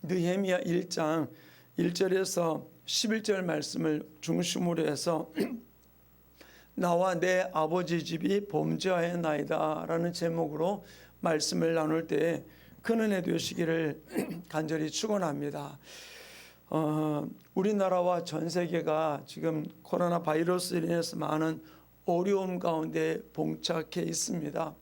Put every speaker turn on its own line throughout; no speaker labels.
느헤미야 1장 1절에서 11절 말씀을 중심으로 해서 나와 내 아버지 집이 범죄하였나이다 라는 제목으로 말씀을 나눌 때 큰 은혜 되시기를 간절히 축원합니다. 우리나라와 전 세계가 지금 코로나 바이러스로 인해서 많은 어려움 가운데 봉착해 있습니다.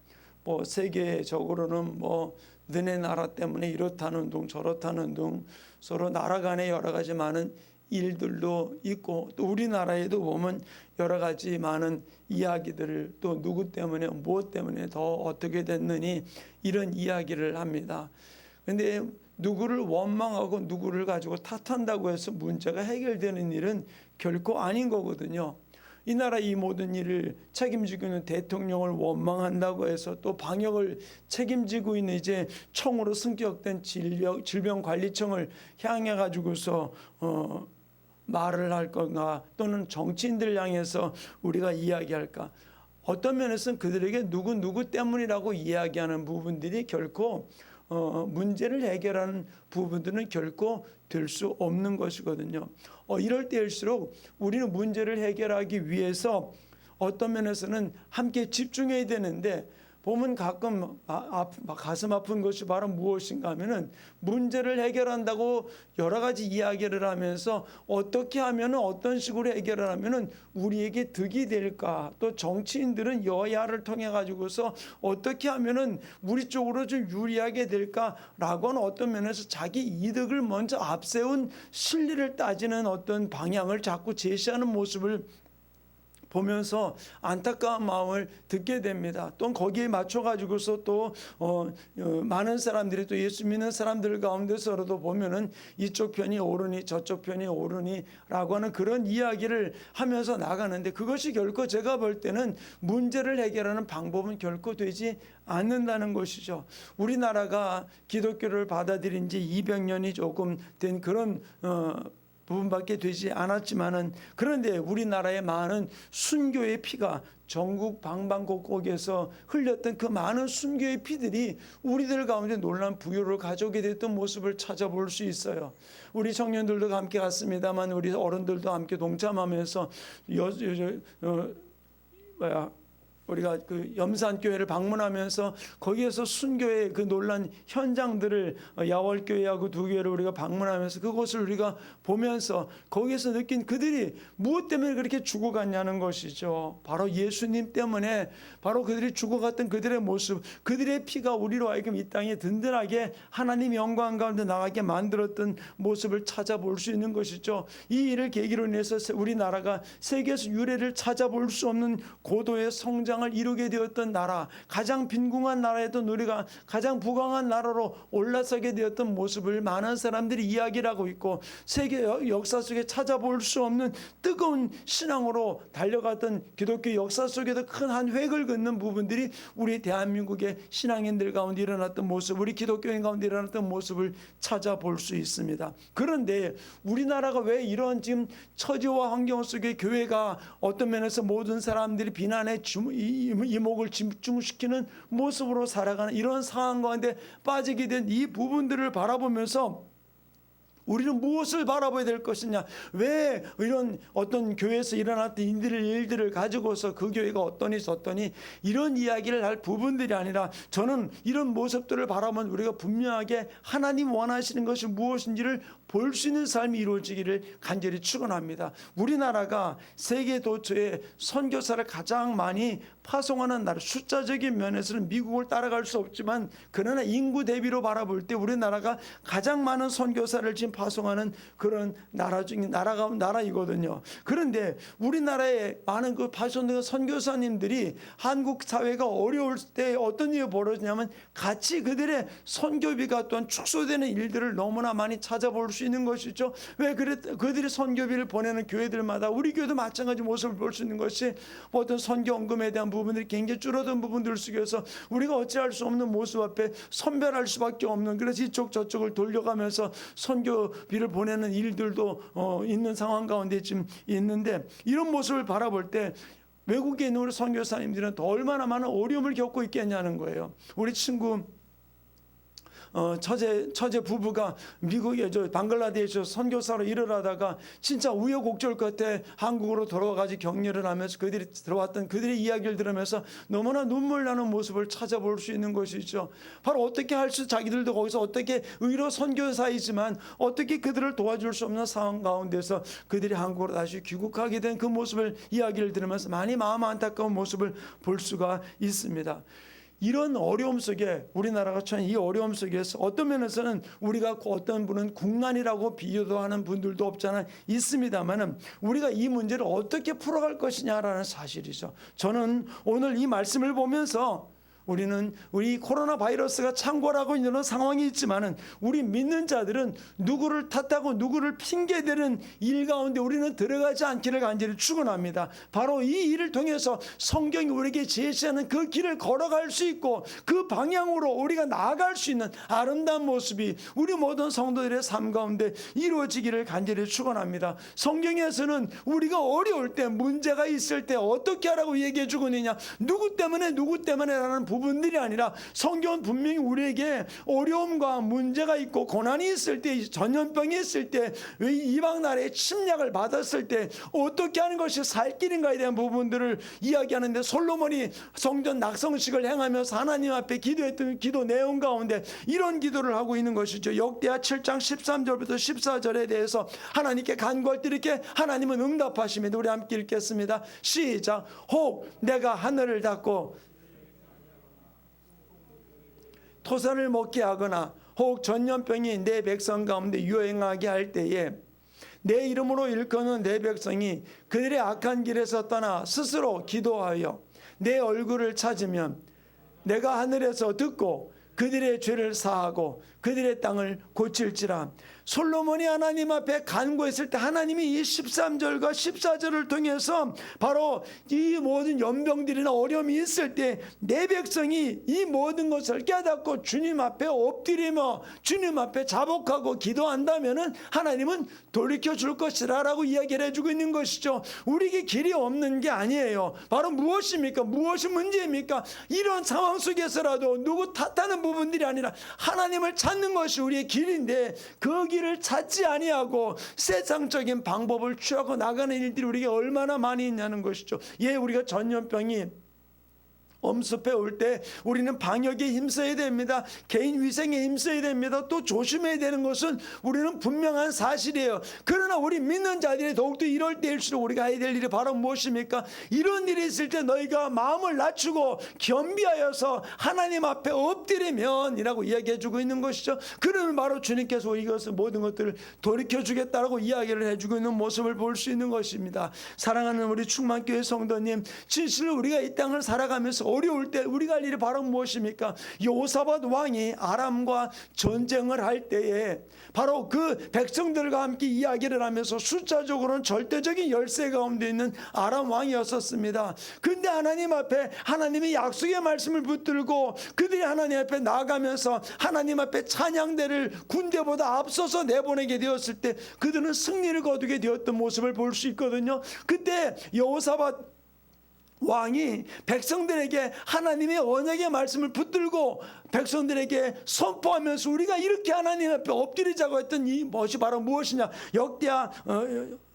뭐 세계적으로는 뭐 너네 나라 때문에 이렇다는 둥 저렇다는 둥 서로 나라 간에 여러 가지 많은 일들도 있고, 또 우리나라에도 보면 여러 가지 많은 이야기들을 또 누구 때문에 무엇 때문에 더 어떻게 됐느니 이런 이야기를 합니다. 그런데 누구를 원망하고 누구를 가지고 탓한다고 해서 문제가 해결되는 일은 결코 아닌 거거든요. 이 나라 이 모든 일을 책임지고 있는 대통령을 원망한다고 해서 또 방역을 책임지고 있는 이제 청으로 승격된 질병관리청을 향해 가지고서 말을 할 건가, 또는 정치인들 향해서 우리가 이야기할까. 어떤 면에서는 그들에게 누구 때문이라고 이야기하는 부분들이 결코 문제를 해결하는 부분들은 결코 될 수 없는 것이거든요. 이럴 때일수록 우리는 문제를 해결하기 위해서 어떤 면에서는 함께 집중해야 되는데, 보면 가끔 가슴 아픈 것이 바로 무엇인가 하면은 문제를 해결한다고 여러 가지 이야기를 하면서 어떻게 하면은 어떤 식으로 해결을 하면은 우리에게 득이 될까, 또 정치인들은 여야를 통해 가지고서 어떻게 하면은 우리 쪽으로 좀 유리하게 될까라고는 어떤 면에서 자기 이득을 먼저 앞세운 실리를 따지는 어떤 방향을 자꾸 제시하는 모습을 보면서 안타까운 마음을 듣게 됩니다. 또 거기에 맞춰 가지고서 또 많은 사람들이 또 예수 믿는 사람들 가운데서라도 보면은 이쪽 편이 옳으니 저쪽 편이 옳으니라고 하는 그런 이야기를 하면서 나가는데, 그것이 결코 제가 볼 때는 문제를 해결하는 방법은 결코 되지 않는다는 것이죠. 우리나라가 기독교를 받아들인 지 200년이 조금 된 그런 부분밖에 되지 않았지만은, 그런데 우리나라의 많은 순교의 피가 전국 방방곡곡에서 흘렸던 그 많은 순교의 피들이 우리들 가운데 놀라운 부요를 가져오게 됐던 모습을 찾아볼 수 있어요. 우리 청년들도 함께 갔습니다만 우리 어른들도 함께 동참하면서 우리가 그 염산교회를 방문하면서 거기에서 순교의 그 놀란 현장들을, 야월교회하고 두 교회를 우리가 방문하면서 그곳을 우리가 보면서 거기에서 느낀 그들이 무엇 때문에 그렇게 죽어갔냐는 것이죠. 바로 예수님 때문에, 바로 그들이 죽어갔던 그들의 모습, 그들의 피가 우리로 하여금 이 땅에 든든하게 하나님 영광 가운데 나가게 만들었던 모습을 찾아볼 수 있는 것이죠. 이 일을 계기로 인해서 우리나라가 세계에서 유례를 찾아볼 수 없는 고도의 성장 을 이루게 되었던 나라, 가장 빈궁한 나라였던 우리가 가장 부강한 나라로 올라서게 되었던 모습을 많은 사람들이 이야기를 하고 있고, 세계 역사 속에 찾아볼 수 없는 뜨거운 신앙으로 달려갔던 기독교 역사 속에도 큰 한 획을 긋는 부분들이 우리 대한민국의 신앙인들 가운데 일어났던 모습, 우리 기독교인 가운데 일어났던 모습을 찾아볼 수 있습니다. 그런데 우리나라가 왜 이런 지금 처지와 환경 속에 교회가 어떤 면에서 모든 사람들이 비난의 이목을 집중시키는 모습으로 살아가는 이런 상황 가운데 빠지게 된 이 부분들을 바라보면서 우리는 무엇을 바라봐야 될 것이냐, 왜 이런 어떤 교회에서 일어났던 일들을 가지고서 그 교회가 어떠니 저떠니 이런 이야기를 할 부분들이 아니라, 저는 이런 모습들을 바라보면 우리가 분명하게 하나님 원하시는 것이 무엇인지를 볼 수 있는 삶이 이루어지기를 간절히 축원합니다. 우리나라가 세계 도처에 선교사를 가장 많이 파송하는 나라, 숫자적인 면에서는 미국을 따라갈 수 없지만, 그러나 인구 대비로 바라볼 때 우리나라가 가장 많은 선교사를 지금 파송하는 그런 나라 중에 나라이거든요. 그런데 우리나라에 많은 그 파송된 선교사님들이 한국 사회가 어려울 때 어떤 일이 벌어지냐면, 같이 그들의 선교비가 또한 축소되는 일들을 너무나 많이 찾아볼 수 있는 것이죠. 왜 그들이 선교비를 보내는 교회들마다 우리 교회도 마찬가지 모습을 볼 수 있는 것이, 어떤 선교 헌금에 대한 부분들이 굉장히 줄어든 부분들 속에서 우리가 어찌할 수 없는 모습 앞에 선별할 수밖에 없는, 그래서 이쪽 저쪽을 돌려가면서 선교비를 보내는 일들도 있는 상황 가운데 지금 있는데, 이런 모습을 바라볼 때 외국에 있는 우리 선교사님들은 더 얼마나 많은 어려움을 겪고 있겠냐는 거예요. 우리 친구 처제 부부가 미국에 방글라데시 선교사로 일을 하다가 진짜 우여곡절 끝에 한국으로 돌아가지 격려를 하면서 그들이 들어왔던 그들의 이야기를 들으면서 너무나 눈물 나는 모습을 찾아볼 수 있는 것이죠. 바로 어떻게 할 수, 자기들도 거기서 어떻게 의로 선교사이지만 어떻게 그들을 도와줄 수 없는 상황 가운데서 그들이 한국으로 다시 귀국하게 된 그 모습을 이야기를 들으면서 많이 마음 안타까운 모습을 볼 수가 있습니다. 이런 어려움 속에 우리나라가 처한 이 어려움 속에서 어떤 면에서는 우리가 어떤 분은 국난이라고 비교도 하는 분들도 없잖아 있습니다만은 우리가 이 문제를 어떻게 풀어갈 것이냐라는 사실이죠. 저는 오늘 이 말씀을 보면서 우리 코로나 바이러스가 창궐하고 있는 상황이 있지만은 우리 믿는 자들은 누구를 탓하고 누구를 핑계대는 일 가운데 우리는 들어가지 않기를 간절히 축원합니다. 바로 이 일을 통해서 성경이 우리에게 제시하는 그 길을 걸어갈 수 있고 그 방향으로 우리가 나아갈 수 있는 아름다운 모습이 우리 모든 성도들의 삶 가운데 이루어지기를 간절히 축원합니다. 성경에서는 우리가 어려울 때 문제가 있을 때 어떻게 하라고 얘기해 주고 있느냐, 누구 때문에라는 부분들이 아니라 성경은 분명히 우리에게 어려움과 문제가 있고 고난이 있을 때, 전염병이 있을 때, 이방 나라의 침략을 받았을 때 어떻게 하는 것이 살 길인가에 대한 부분들을 이야기하는데, 솔로몬이 성전 낙성식을 행하면서 하나님 앞에 기도했던 기도 내용 가운데 이런 기도를 하고 있는 것이죠. 역대하 7장 13절부터 14절에 대해서 하나님께 간구할 때 이렇게 하나님은 응답하십니다. 우리 함께 읽겠습니다. 시작. 혹 내가 하늘을 닫고 토산을 먹게 하거나 혹 전염병이 내 백성 가운데 유행하게 할 때에 내 이름으로 일컫는 내 백성이 그들의 악한 길에서 떠나 스스로 기도하여 내 얼굴을 찾으면 내가 하늘에서 듣고 그들의 죄를 사하고 그들의 땅을 고칠지라. 솔로몬이 하나님 앞에 간구했을 때 하나님이 이 13절과 14절을 통해서 바로 이 모든 연병들이나 어려움이 있을 때 내 백성이 이 모든 것을 깨닫고 주님 앞에 엎드리며 주님 앞에 자복하고 기도한다면은 하나님은 돌이켜 줄 것이라 라고 이야기를 해주고 있는 것이죠. 우리에게 길이 없는 게 아니에요. 바로 무엇입니까? 무엇이 문제입니까? 이런 상황 속에서라도 누구 탓하는 부분들이 아니라 하나님을 찾는 것이 우리의 길인데 그 길을 찾지 아니하고 세상적인 방법을 취하고 나가는 일들이 우리에게 얼마나 많이 있냐는 것이죠. 우리가 전염병이 엄습해 올 때 우리는 방역에 힘써야 됩니다. 개인 위생에 힘써야 됩니다. 또 조심해야 되는 것은 우리는 분명한 사실이에요. 그러나 우리 믿는 자들이 더욱더 이럴 때일수록 우리가 해야 될 일이 바로 무엇입니까? 이런 일이 있을 때 너희가 마음을 낮추고 겸비하여서 하나님 앞에 엎드리면 이라고 이야기해 주고 있는 것이죠. 그러면 바로 주님께서 이것을 모든 것들을 돌이켜 주겠다라고 이야기를 해주고 있는 모습을 볼 수 있는 것입니다. 사랑하는 우리 충만교회 성도님, 진실로 우리가 이 땅을 살아가면서 어려울 때 우리가 할 일이 바로 무엇입니까? 여호사밧 왕이 아람과 전쟁을 할 때에 바로 그 백성들과 함께 이야기를 하면서 숫자적으로는 절대적인 열세 가운데 있는 아람 왕이었었습니다. 근데 하나님 앞에 하나님의 약속의 말씀을 붙들고 그들이 하나님 앞에 나아가면서 하나님 앞에 찬양대를 군대보다 앞서서 내보내게 되었을 때 그들은 승리를 거두게 되었던 모습을 볼 수 있거든요. 그때 여호사밧 왕이 백성들에게 하나님의 언약의 말씀을 붙들고 백성들에게 선포하면서 우리가 이렇게 하나님 앞에 엎드리자고 했던 이 것이 바로 무엇이냐, 역대하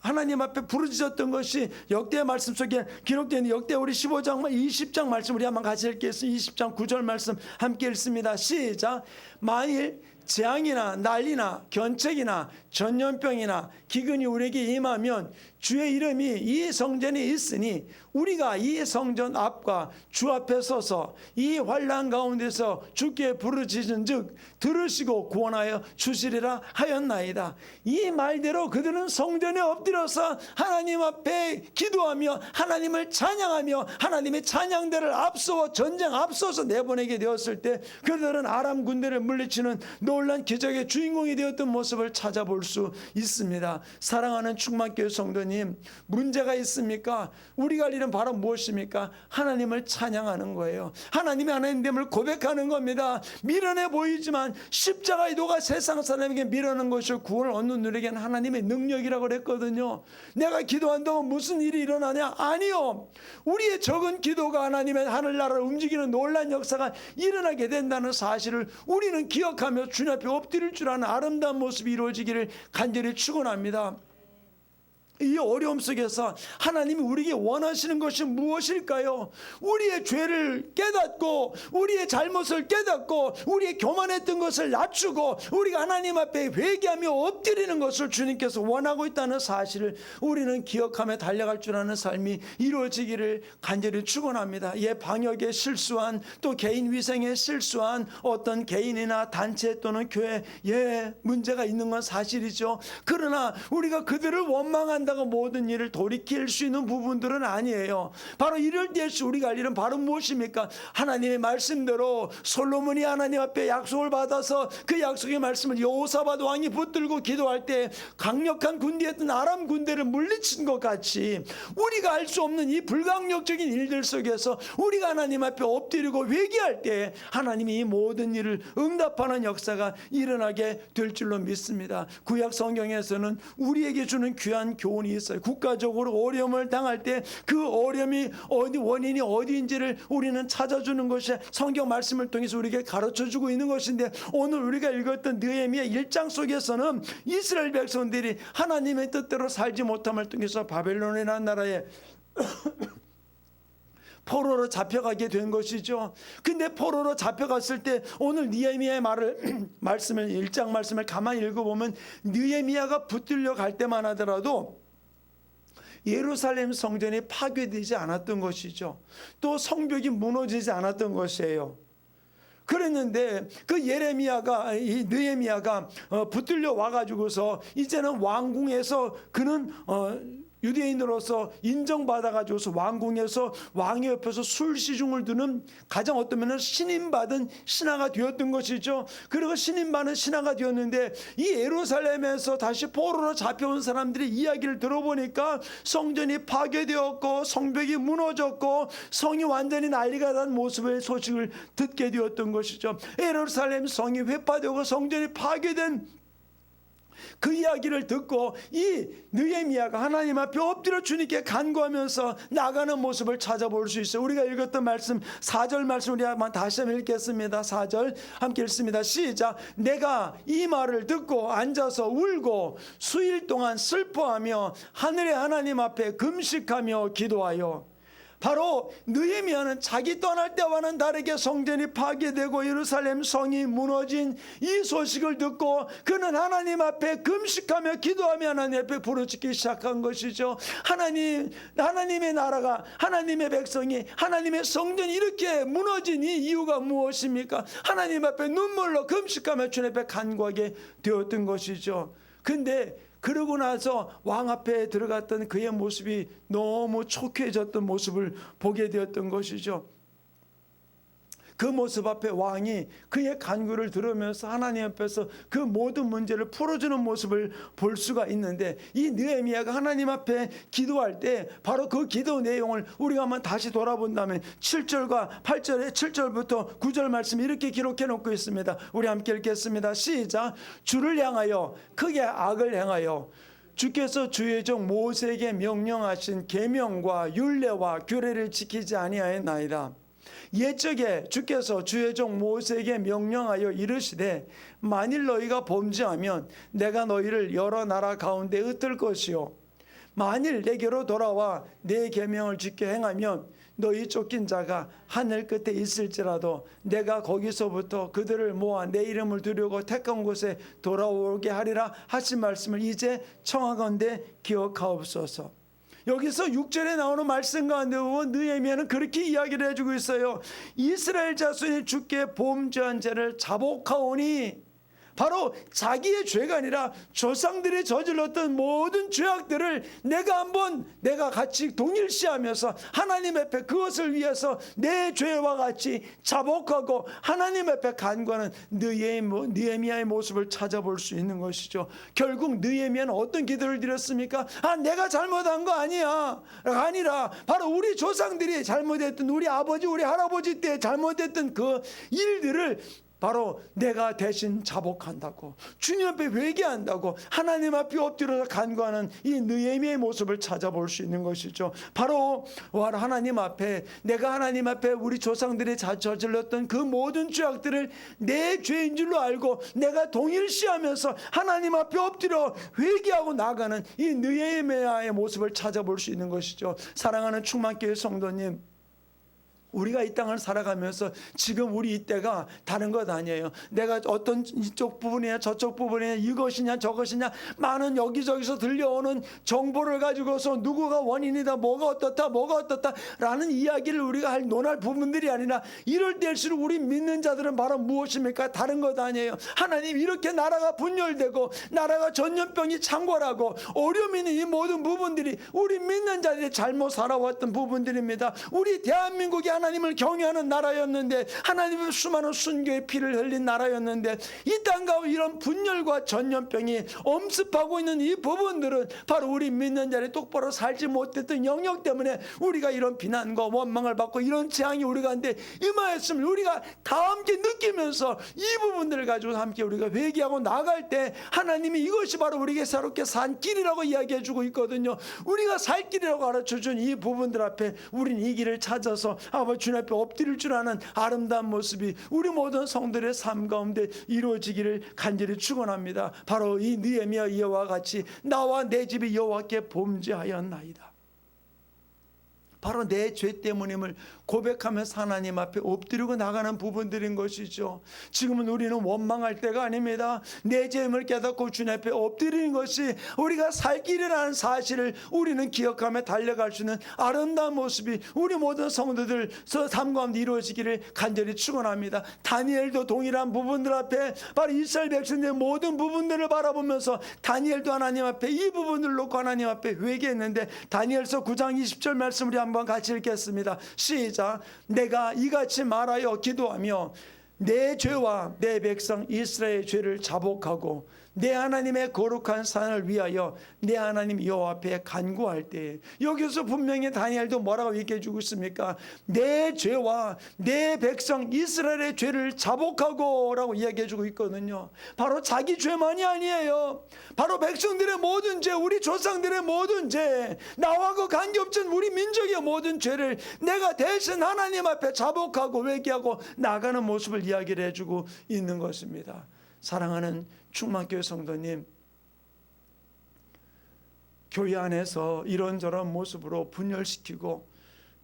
하나님 앞에 부르짖었던 것이 역대하 말씀 속에 기록되는 역대하 우리 15장 20장 말씀 우리 한번 같이 읽겠습니다. 20장 9절 말씀 함께 읽습니다. 시작. 만일 재앙이나 난리나 견책이나 전염병이나 기근이 우리에게 임하면 주의 이름이 이 성전에 있으니 우리가 이 성전 앞과 주 앞에 서서 이 환난 가운데서 주께 부르짖은 즉 들으시고 구원하여 주시리라 하였나이다. 이 말대로 그들은 성전에 엎드려서 하나님 앞에 기도하며 하나님을 찬양하며 하나님의 찬양대를 앞서 전쟁 앞서서 내보내게 되었을 때 그들은 아람 군대를 물리치는 놀란 기적의 주인공이 되었던 모습을 찾아볼 수 있습니다. 사랑하는 충만교회 성도님, 문제가 있습니까? 우리가 할 일은 바로 무엇입니까? 하나님을 찬양하는 거예요. 하나님의 하나님됨을 고백하는 겁니다. 미련해 보이지만 십자가의 도가 세상 사람에게 미련한 것을 구원을 얻는 누리에게는 하나님의 능력이라고 그랬거든요. 내가 기도한다고 무슨 일이 일어나냐? 아니요. 우리의 적은 기도가 하나님의 하늘나라를 움직이는 놀라운 역사가 일어나게 된다는 사실을 우리는 기억하며 주님 앞에 엎드릴 줄 아는 아름다운 모습이 이루어지기를 간절히 축원합니다. 이 어려움 속에서 하나님이 우리에게 원하시는 것이 무엇일까요? 우리의 죄를 깨닫고 우리의 잘못을 깨닫고 우리의 교만했던 것을 낮추고 우리가 하나님 앞에 회개하며 엎드리는 것을 주님께서 원하고 있다는 사실을 우리는 기억하며 달려갈 줄 아는 삶이 이루어지기를 간절히 축원합니다. 방역에 실수한, 또 개인 위생에 실수한 어떤 개인이나 단체 또는 교회에 문제가 있는 건 사실이죠. 그러나 우리가 그들을 원망한다고 모든 일을 돌이킬 수 있는 부분들은 아니에요. 바로 이럴 때 우리가 할 일은 바로 무엇입니까? 하나님의 말씀대로 솔로몬이 하나님 앞에 약속을 받아서 그 약속의 말씀을 여호사밧 왕이 붙들고 기도할 때 강력한 군대였던 아람 군대를 물리친 것 같이 우리가 할 수 없는 이 불강력적인 일들 속에서 우리가 하나님 앞에 엎드리고 회개할 때 하나님이 이 모든 일을 응답하는 역사가 일어나게 될 줄로 믿습니다. 구약 성경에서는 우리에게 주는 귀한 교훈이 있어요. 국가적으로 어려움을 당할 때 그 어려움이 원인이 어디인지를 우리는 찾아주는 것이 성경 말씀을 통해서 우리에게 가르쳐주고 있는 것인데, 오늘 우리가 읽었던 느헤미야 1장 속에서는 이스라엘 백성들이 하나님의 뜻대로 살지 못함을 통해서 바벨론이라는 나라에 포로로 잡혀가게 된 것이죠. 근데 포로로 잡혀갔을 때 오늘 느헤미야의 말씀을 1장 말씀을 가만히 읽어보면 느헤미야가 붙들려 갈 때만 하더라도 예루살렘 성전이 파괴되지 않았던 것이죠. 또 성벽이 무너지지 않았던 것이에요. 그랬는데 그 이 느헤미야가 붙들려 와가지고서 이제는 왕궁에서 그는 유대인으로서 인정받아가지고서 왕궁에서 왕의 옆에서 술시중을 두는 가장 어떠면 신임받은 신하가 되었던 것이죠. 그리고 신임받은 신하가 되었는데 이 예루살렘에서 다시 포로로 잡혀온 사람들의 이야기를 들어보니까 성전이 파괴되었고 성벽이 무너졌고 성이 완전히 난리가 난 모습의 소식을 듣게 되었던 것이죠. 예루살렘 성이 회파되고 성전이 파괴된 그 이야기를 듣고 이 느헤미야가 하나님 앞에 엎드려 주님께 간구하면서 나가는 모습을 찾아볼 수 있어요. 우리가 읽었던 말씀 4절 말씀 우리 한번 다시 한번 읽겠습니다. 4절 함께 읽습니다. 시작. 내가 이 말을 듣고 앉아서 울고 수일 동안 슬퍼하며 하늘의 하나님 앞에 금식하며 기도하여. 바로 느헤미야는 자기 떠날 때와는 다르게 성전이 파괴되고 예루살렘 성이 무너진 이 소식을 듣고 그는 하나님 앞에 금식하며 기도하며 하나님 앞에 부르짖기 시작한 것이죠. 하나님의 나라가, 하나님의 백성이, 하나님의 성전이 이렇게 무너진 이 이유가 무엇입니까? 하나님 앞에 눈물로 금식하며 주님 앞에 간구하게 되었던 것이죠. 근데 그러고 나서 왕 앞에 들어갔던 그의 모습이 너무 초췌해졌던 모습을 보게 되었던 것이죠. 그 모습 앞에 왕이 그의 간구를 들으면서 하나님 앞에서 그 모든 문제를 풀어주는 모습을 볼 수가 있는데, 이 느헤미야가 하나님 앞에 기도할 때 바로 그 기도 내용을 우리가 한번 다시 돌아본다면 7절과 8절에 7절부터 9절 말씀 이렇게 기록해 놓고 있습니다. 우리 함께 읽겠습니다. 시작. 주를 향하여 크게 악을 행하여 주께서 주의 종 모세에게 명령하신 계명과 율례와 규례를 지키지 아니하였나이다. 옛적에 주께서 주의 종 모세에게 명령하여 이르시되 만일 너희가 범죄하면 내가 너희를 여러 나라 가운데 흩을 것이요 만일 내게로 돌아와 내 계명을 지켜 행하면 너희 쫓긴 자가 하늘 끝에 있을지라도 내가 거기서부터 그들을 모아 내 이름을 두려고 택한 곳에 돌아오게 하리라 하신 말씀을 이제 청하건대 기억하옵소서. 여기서 6절에 나오는 말씀 가운데 보면 느헤미야는 그렇게 이야기를 해주고 있어요. 이스라엘 자손이 주께 범죄한 죄를 자복하오니 바로 자기의 죄가 아니라 조상들이 저질렀던 모든 죄악들을 내가 같이 동일시하면서 하나님 앞에 그것을 위해서 내 죄와 같이 자복하고 하나님 앞에 간구하는 느헤미야의 모습을 찾아볼 수 있는 것이죠. 결국 느헤미야는 어떤 기도를 드렸습니까? 내가 잘못한 거 아니라 바로 우리 조상들이 잘못했던, 우리 아버지 우리 할아버지 때 잘못했던 그 일들을 바로 내가 대신 자복한다고, 주님 앞에 회개한다고 하나님 앞에 엎드려서 간구하는 이 느헤미야의 모습을 찾아볼 수 있는 것이죠. 바로 하나님 앞에, 내가 하나님 앞에 우리 조상들이 저질렀던 그 모든 죄악들을 내 죄인 줄로 알고 내가 동일시하면서 하나님 앞에 엎드려 회개하고 나가는 이 느헤미야의 모습을 찾아볼 수 있는 것이죠. 사랑하는 충만교회 성도님, 우리가 이 땅을 살아가면서 지금 우리 이때가 다른 것 아니에요. 내가 어떤 이쪽 부분이냐 저쪽 부분이냐 이것이냐 저것이냐 많은 여기저기서 들려오는 정보를 가지고서 누구가 원인이다, 뭐가 어떻다 라는 이야기를 우리가 논할 부분들이 아니라, 이럴 때일수록 우리 믿는 자들은 바로 무엇입니까? 다른 것 아니에요. 하나님, 이렇게 나라가 분열되고 나라가 전염병이 창궐하고 어려움이 있는 이 모든 부분들이 우리 믿는 자들이 잘못 살아왔던 부분들입니다. 우리 대한민국이 하나님을 경외하는 나라였는데, 하나님의 수많은 순교의 피를 흘린 나라였는데, 이 땅 가운데 이런 분열과 전염병이 엄습하고 있는 이 부분들은 바로 우리 믿는 자들이 똑바로 살지 못했던 영역 때문에 우리가 이런 비난과 원망을 받고 이런 재앙이 우리 가운데 임하였음을 우리가 다 함께 느끼면서 이 부분들을 가지고 함께 우리가 회개하고 나갈 때 하나님이 이것이 바로 우리에게 새롭게 산 길이라고 이야기해 주고 있거든요. 우리가 살 길이라고 가르쳐 준 이 부분들 앞에 우리는 이 길을 찾아서 주님 앞에 엎드릴 줄 아는 아름다운 모습이 우리 모든 성들의 삶 가운데 이루어지기를 간절히 축원합니다. 바로 이 느헤미야 이와 같이 나와 내 집이 여호와께 범죄하였나이다. 바로 내 죄 때문임을 고백하면서 하나님 앞에 엎드리고 나가는 부분들인 것이죠. 지금은 우리는 원망할 때가 아닙니다. 내 죄임을 깨닫고 주님 앞에 엎드리는 것이 우리가 살 길이라는 사실을 우리는 기억하며 달려갈 수 있는 아름다운 모습이 우리 모든 성도들 삶 가운데 이루어지기를 간절히 축원합니다. 다니엘도 동일한 부분들 앞에 바로 이스라엘 백성들의 모든 부분들을 바라보면서 다니엘도 하나님 앞에 이 부분을 놓고 하나님 앞에 회개했는데, 다니엘서 9장 20절 말씀을 한번 같이 읽겠습니다. 시작. 내가 이같이 말하여 기도하며 내 죄와 내 백성 이스라엘의 죄를 자복하고 내 하나님의 거룩한 산을 위하여 내 하나님 여호와 앞에 간구할 때, 여기서 분명히 다니엘도 뭐라고 얘기해 주고 있습니까? 내 죄와 내 백성 이스라엘의 죄를 자복하고 라고 이야기해 주고 있거든요. 바로 자기 죄만이 아니에요. 바로 백성들의 모든 죄, 우리 조상들의 모든 죄, 나와 관계없는 우리 민족의 모든 죄를 내가 대신 하나님 앞에 자복하고 회개하고 나가는 모습을 이야기를 해주고 있는 것입니다. 사랑하는 충만교회 성도님, 교회 안에서 이런저런 모습으로 분열시키고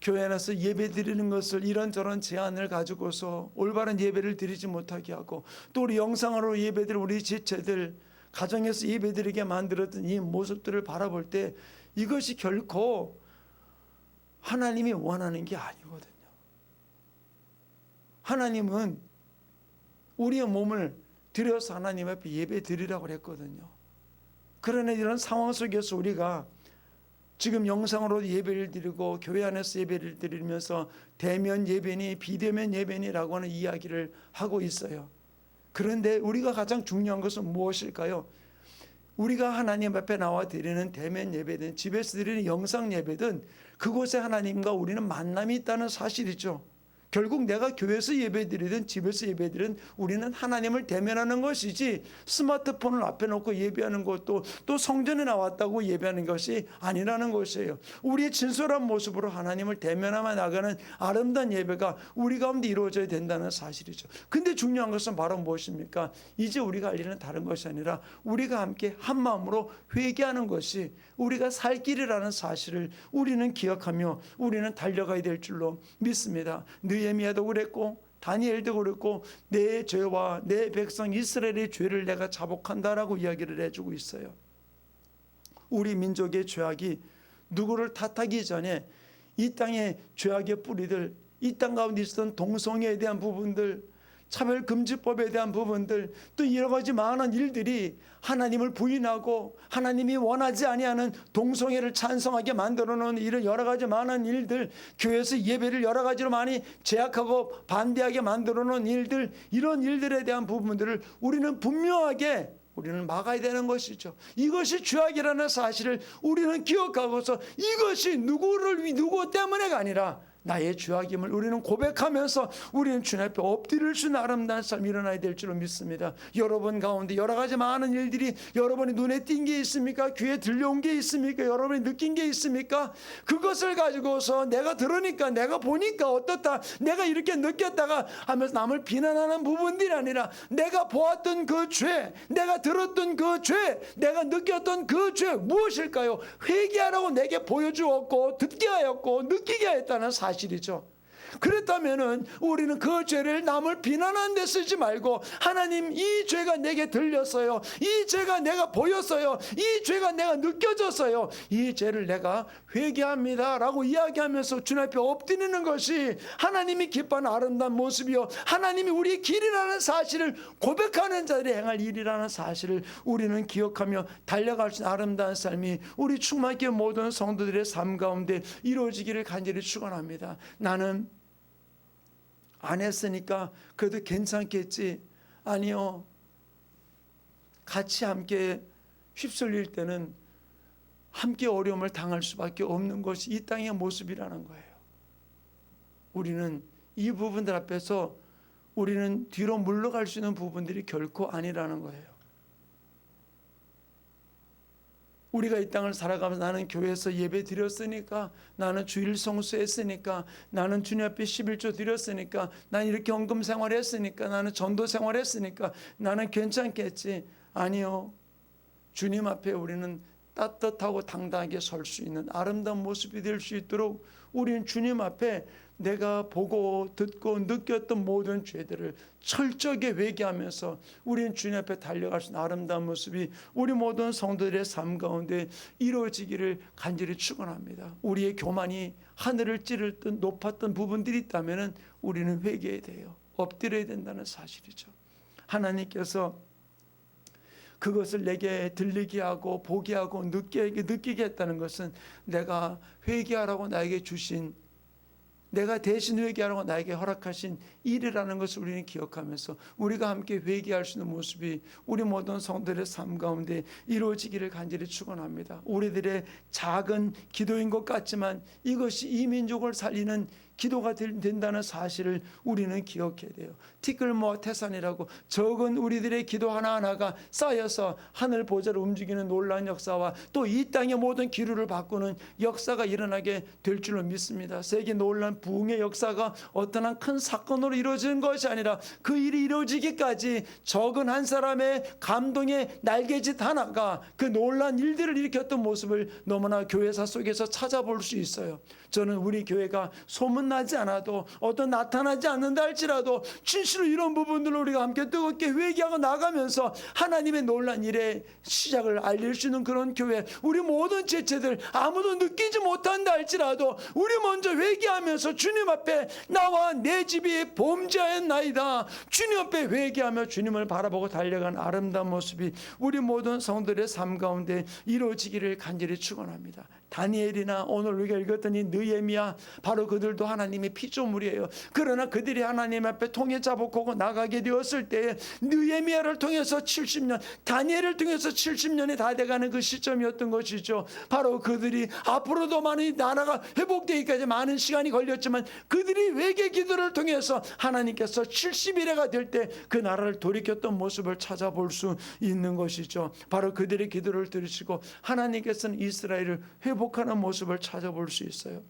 교회 안에서 예배 드리는 것을 이런저런 제한을 가지고서 올바른 예배를 드리지 못하게 하고, 또 우리 영상으로 예배드릴 우리 지체들 가정에서 예배 드리게 만들었던 이 모습들을 바라볼 때 이것이 결코 하나님이 원하는 게 아니거든요. 하나님은 우리의 몸을 드려서 하나님 앞에 예배 드리라고 했거든요. 그러나 이런 상황 속에서 우리가 지금 영상으로 예배를 드리고 교회 안에서 예배를 드리면서 대면 예배니 비대면 예배니라고 하는 이야기를 하고 있어요. 그런데 우리가 가장 중요한 것은 무엇일까요? 우리가 하나님 앞에 나와 드리는 대면 예배든 집에서 드리는 영상 예배든 그곳에 하나님과 우리는 만남이 있다는 사실이죠. 결국 내가 교회에서 예배드리든 집에서 예배드리든 우리는 하나님을 대면하는 것이지, 스마트폰을 앞에 놓고 예배하는 것도 또 성전에 나왔다고 예배하는 것이 아니라는 것이에요. 우리의 진솔한 모습으로 하나님을 대면하며 나가는 아름다운 예배가 우리 가운데 이루어져야 된다는 사실이죠. 근데 중요한 것은 바로 무엇입니까? 이제 우리가 할 일은 다른 것이 아니라 우리가 함께 한 마음으로 회개하는 것이 우리가 살 길이라는 사실을 우리는 기억하며 우리는 달려가야 될 줄로 믿습니다. 느헤미야도 그랬고 다니엘도 그랬고 내 죄와 내 백성 이스라엘의 죄를 내가 자복한다라고 이야기를 해주고 있어요. 우리 민족의 죄악이 누구를 탓하기 전에 이 땅의 죄악의 뿌리들, 이 땅 가운데 있었던 동성애에 대한 부분들, 차별금지법에 대한 부분들, 또 여러 가지 많은 일들이 하나님을 부인하고 하나님이 원하지 아니하는 동성애를 찬성하게 만들어놓은 이런 여러 가지 많은 일들, 교회에서 예배를 여러 가지로 많이 제약하고 반대하게 만들어놓은 일들, 이런 일들에 대한 부분들을 우리는 분명하게 우리는 막아야 되는 것이죠. 이것이 죄악이라는 사실을 우리는 기억하고서 이것이 누구 때문에가 아니라 나의 죄악임을 우리는 고백하면서 우리는 주님 앞에 엎드릴 수 있는 아름다운 삶이 일어나야 될 줄로 믿습니다. 여러분 가운데 여러 가지 많은 일들이 여러분이 눈에 띈 게 있습니까? 귀에 들려온 게 있습니까? 여러분이 느낀 게 있습니까? 그것을 가지고서 내가 들으니까 내가 보니까 어떻다, 내가 이렇게 느꼈다가 하면서 남을 비난하는 부분들이 아니라 내가 보았던 그 죄, 내가 들었던 그 죄, 내가 느꼈던 그 죄 무엇일까요? 회개하라고 내게 보여주었고 듣게 하였고 느끼게 하였다는 사실이죠. 그렇다면은 우리는 그 죄를 남을 비난하는 데 쓰지 말고, 하나님, 이 죄가 내게 들렸어요, 이 죄가 내가 보였어요, 이 죄가 내가 느껴졌어요, 이 죄를 내가 회개합니다 라고 이야기하면서 주님 앞에 엎드리는 것이 하나님이 기뻐하는 아름다운 모습이요, 하나님이 우리의 길이라는 사실을 고백하는 자들이 행할 일이라는 사실을 우리는 기억하며 달려갈 수 있는 아름다운 삶이 우리 충만교회 모든 성도들의 삶 가운데 이루어지기를 간절히 축원합니다. 나는 안 했으니까 그래도 괜찮겠지. 아니요. 같이 함께 휩쓸릴 때는 함께 어려움을 당할 수밖에 없는 것이 이 땅의 모습이라는 거예요. 우리는 이 부분들 앞에서 우리는 뒤로 물러갈 수 있는 부분들이 결코 아니라는 거예요. 우리가 이 땅을 살아가면서 나는 교회에서 예배 드렸으니까, 나는 주일 성수했으니까, 나는 주님 앞에 11조 드렸으니까, 나는 이렇게 헌금 생활했으니까, 나는 전도 생활했으니까 나는 괜찮겠지. 아니요. 주님 앞에 우리는 따뜻하고 당당하게 설 수 있는 아름다운 모습이 될 수 있도록 우리는 주님 앞에 내가 보고 듣고 느꼈던 모든 죄들을 철저하게 회개하면서 우리는 주님 앞에 달려갈 수 있는 아름다운 모습이 우리 모든 성도들의 삶 가운데 이루어지기를 간절히 축원합니다. 우리의 교만이 하늘을 찌를 듯 높았던 부분들이 있다면 우리는 회개해야 돼요. 엎드려야 된다는 사실이죠. 하나님께서 그것을 내게 들리게 하고 보게 하고 느끼게 했다는 것은 내가 회개하라고 나에게 주신, 내가 대신 회개하라고 나에게 허락하신 일이라는 것을 우리는 기억하면서 우리가 함께 회개할 수 있는 모습이 우리 모든 성도들의 삶 가운데 이루어지기를 간절히 축원합니다. 우리들의 작은 기도인 것 같지만 이것이 이 민족을 살리는 기도가 된다는 사실을 우리는 기억해야 돼요. 티끌 모아 태산이라고 적은 우리들의 기도 하나하나가 쌓여서 하늘 보좌를 움직이는 놀라운 역사와 또 이 땅의 모든 기류를 바꾸는 역사가 일어나게 될 줄로 믿습니다. 세계 놀라운 부흥의 역사가 어떤 한 큰 사건으로 이루어지는 것이 아니라 그 일이 이루어지기까지 적은 한 사람의 감동의 날개짓 하나가 그 놀라운 일들을 일으켰던 모습을 너무나 교회사 속에서 찾아볼 수 있어요. 저는 우리 교회가 소문나지 않아도 어떤 나타나지 않는다 할지라도 진실로 이런 부분들을 우리가 함께 뜨겁게 회개하고 나가면서 하나님의 놀라운 일의 시작을 알릴 수 있는 그런 교회, 우리 모든 지체들 아무도 느끼지 못한다 할지라도 우리 먼저 회개하면서 주님 앞에 나와 내 집이 범죄하였나이다, 주님 앞에 회개하며 주님을 바라보고 달려간 아름다운 모습이 우리 모든 성도들의 삶 가운데 이루어지기를 간절히 축원합니다. 다니엘이나 오늘 우리가 읽었던 이 느헤미야, 바로 그들도 하나님의 피조물이에요. 그러나 그들이 하나님 앞에 통해 자복하고 나가게 되었을 때에 느헤미야를 통해서 70년, 다니엘을 통해서 70년이 다 돼가는 그 시점이었던 것이죠. 바로 그들이 앞으로도 많은 나라가 회복되기까지 많은 시간이 걸렸지만 그들이 회개 기도를 통해서 하나님께서 70일에가 될 때 그 나라를 돌이켰던 모습을 찾아볼 수 있는 것이죠. 바로 그들의 기도를 들으시고 하나님께서는 이스라엘을 회복하는 모습을 찾아볼 수 있어요.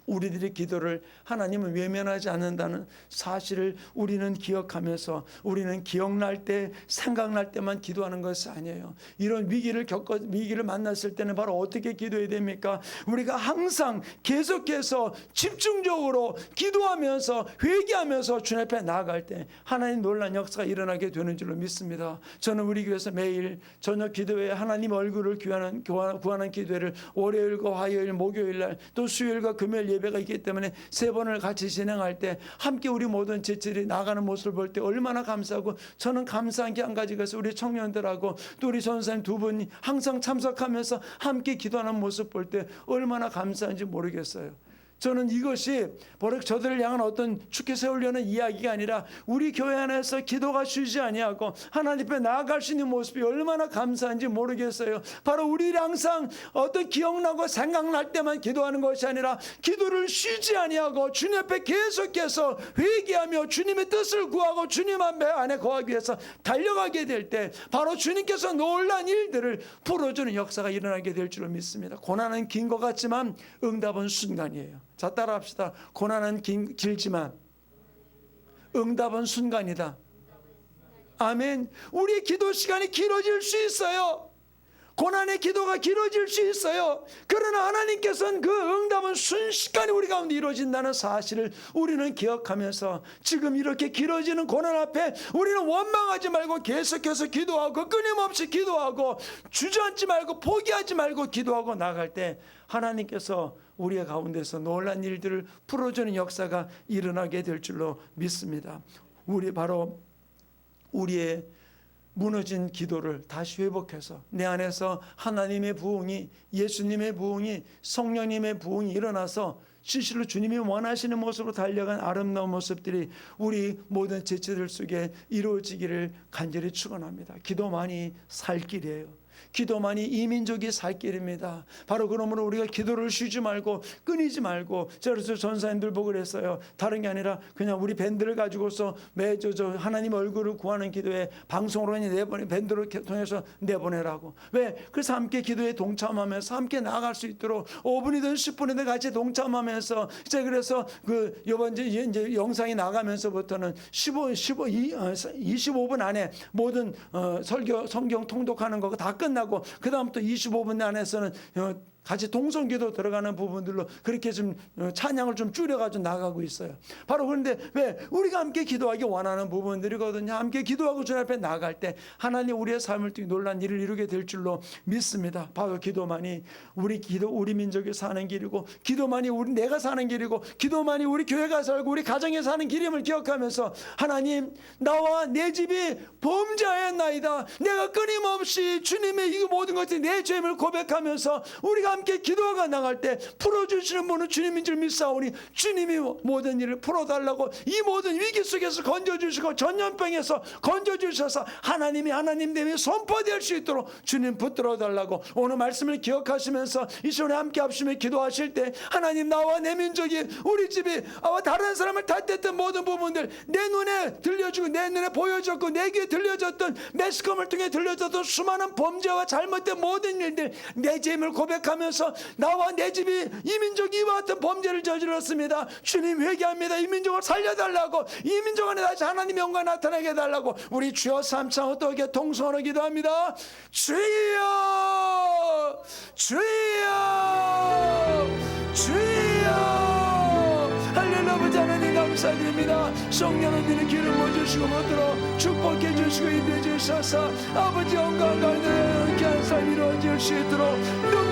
우리들의 기도를 하나님은 외면하지 않는다는 사실을 우리는 기억하면서 우리는 기억날 때 생각날 때만 기도하는 것이 아니에요. 이런 위기를 만났을 때는 바로 어떻게 기도해야 됩니까? 우리가 항상 계속해서 집중적으로 기도하면서 회개하면서 주님 앞에 나아갈 때 하나님 놀라운 역사가 일어나게 되는 줄로 믿습니다. 저는 우리 교회에서 매일 저녁 기도회 하나님 얼굴을 구하는 기도회를 월요일과 화요일 목요일 날 또 수요일과 금요일 예배가 있기 때문에 3번을 같이 진행할 때 함께 우리 모든 지체들이 나가는 모습을 볼 때 얼마나 감사하고, 저는 감사한 게 한 가지가 있어요. 우리 청년들하고 또 우리 전사님 2분이 항상 참석하면서 함께 기도하는 모습 볼 때 얼마나 감사한지 모르겠어요. 저는 이것이 바로 저들을 향한 어떤 축해 세우려는 이야기가 아니라 우리 교회 안에서 기도가 쉬지 아니하고 하나님 앞에 나아갈 수 있는 모습이 얼마나 감사한지 모르겠어요. 바로 우리를 항상 어떤 기억나고 생각날 때만 기도하는 것이 아니라 기도를 쉬지 아니하고 주님 앞에 계속해서 회개하며 주님의 뜻을 구하고 주님 안에 거하기 위해서 달려가게 될 때 바로 주님께서 놀라운 일들을 풀어주는 역사가 일어나게 될 줄로 믿습니다. 고난은 긴 것 같지만 응답은 순간이에요. 자, 따라합시다. 고난은 길지만 응답은 순간이다. 아멘. 우리 기도 시간이 길어질 수 있어요. 고난의 기도가 길어질 수 있어요. 그러나 하나님께서는 그 응답은 순식간에 우리 가운데 이루어진다는 사실을 우리는 기억하면서 지금 이렇게 길어지는 고난 앞에 우리는 원망하지 말고 계속해서 기도하고 끊임없이 기도하고 주저앉지 말고 포기하지 말고 기도하고 나갈 때 하나님께서 우리의 가운데서 놀란 일들을 풀어주는 역사가 일어나게 될 줄로 믿습니다. 바로 우리의 무너진 기도를 다시 회복해서 내 안에서 하나님의 부흥이, 예수님의 부흥이, 성령님의 부흥이 일어나서 진실로 주님이 원하시는 모습으로 달려간 아름다운 모습들이 우리 모든 지체들 속에 이루어지기를 간절히 축원합니다. 기도만이 살 길이에요. 기도만이 이 민족이 살 길입니다. 바로 그러므로 우리가 기도를 쉬지 말고 끊이지 말고, 그래서 전사님들 보고 그랬어요. 다른 게 아니라 그냥 우리 밴드를 가지고서 매주 하나님 얼굴을 구하는 기도에 방송으로 밴드를 통해서 내보내라고. 왜? 그래서 함께 기도에 동참하면서 함께 나아갈 수 있도록 5분이든 10분이든 같이 동참하면서 이제 그래서 그 이번 이제 영상이 나가면서부터는 25분 안에 모든 성경 통독하는 거 다 끝나고 그 다음부터 25분 안에서는 같이 동성기도 들어가는 부분들로 그렇게 좀 찬양을 좀 줄여가지고 나가고 있어요. 바로 그런데 왜? 우리가 함께 기도하기 원하는 부분들이거든요. 함께 기도하고 주님 앞에 나갈 때 하나님 우리의 삶을 통해 놀란 일을 이루게 될 줄로 믿습니다. 바로 기도만이 우리 민족이 사는 길이고, 기도만이 내가 사는 길이고, 기도만이 우리 교회가 살고 우리 가정에 사는 길임을 기억하면서 하나님, 나와 내 집이 범죄하였나이다. 내가 끊임없이 주님의 이 모든 것이 내 죄임을 고백하면서 우리가 함께 기도가 나갈 때 풀어주시는 분은 주님인 줄 믿사오니 주님이 모든 일을 풀어달라고, 이 모든 위기 속에서 건져주시고 전염병에서 건져주셔서 하나님이 하나님 됨이 선포될 수 있도록 주님 붙들어달라고 오늘 말씀을 기억하시면서 이 시간에 함께 합심해 기도하실 때 하나님, 나와 내 민족이, 우리 집이 다른 사람을 탓했던 모든 부분들 내 눈에 들려주고 내 눈에 보여졌고 내 귀에 들려졌던 매스컴을 통해 들려졌던 수많은 범죄와 잘못된 모든 일들 내 죄임을 고백하면서 나와 내 집이 이 민족이 이와 같은 범죄를 저질렀습니다. 주님 회개합니다. 이 민족을 살려달라고, 이 민족 안에 다시 하나님의 영광 나타나게 해달라고 우리 주여 삼창 어떻게 동성으로 기도합니다. 주여, 주여, 주여. 할렐루야. 아버지 하나님 감사드립니다. 성령님의 기름 부어주시고 먹도록 축복해 주시고 인도해 주셔서 아버지 영광 가운데 귀한 삶 이루어질 수 있도록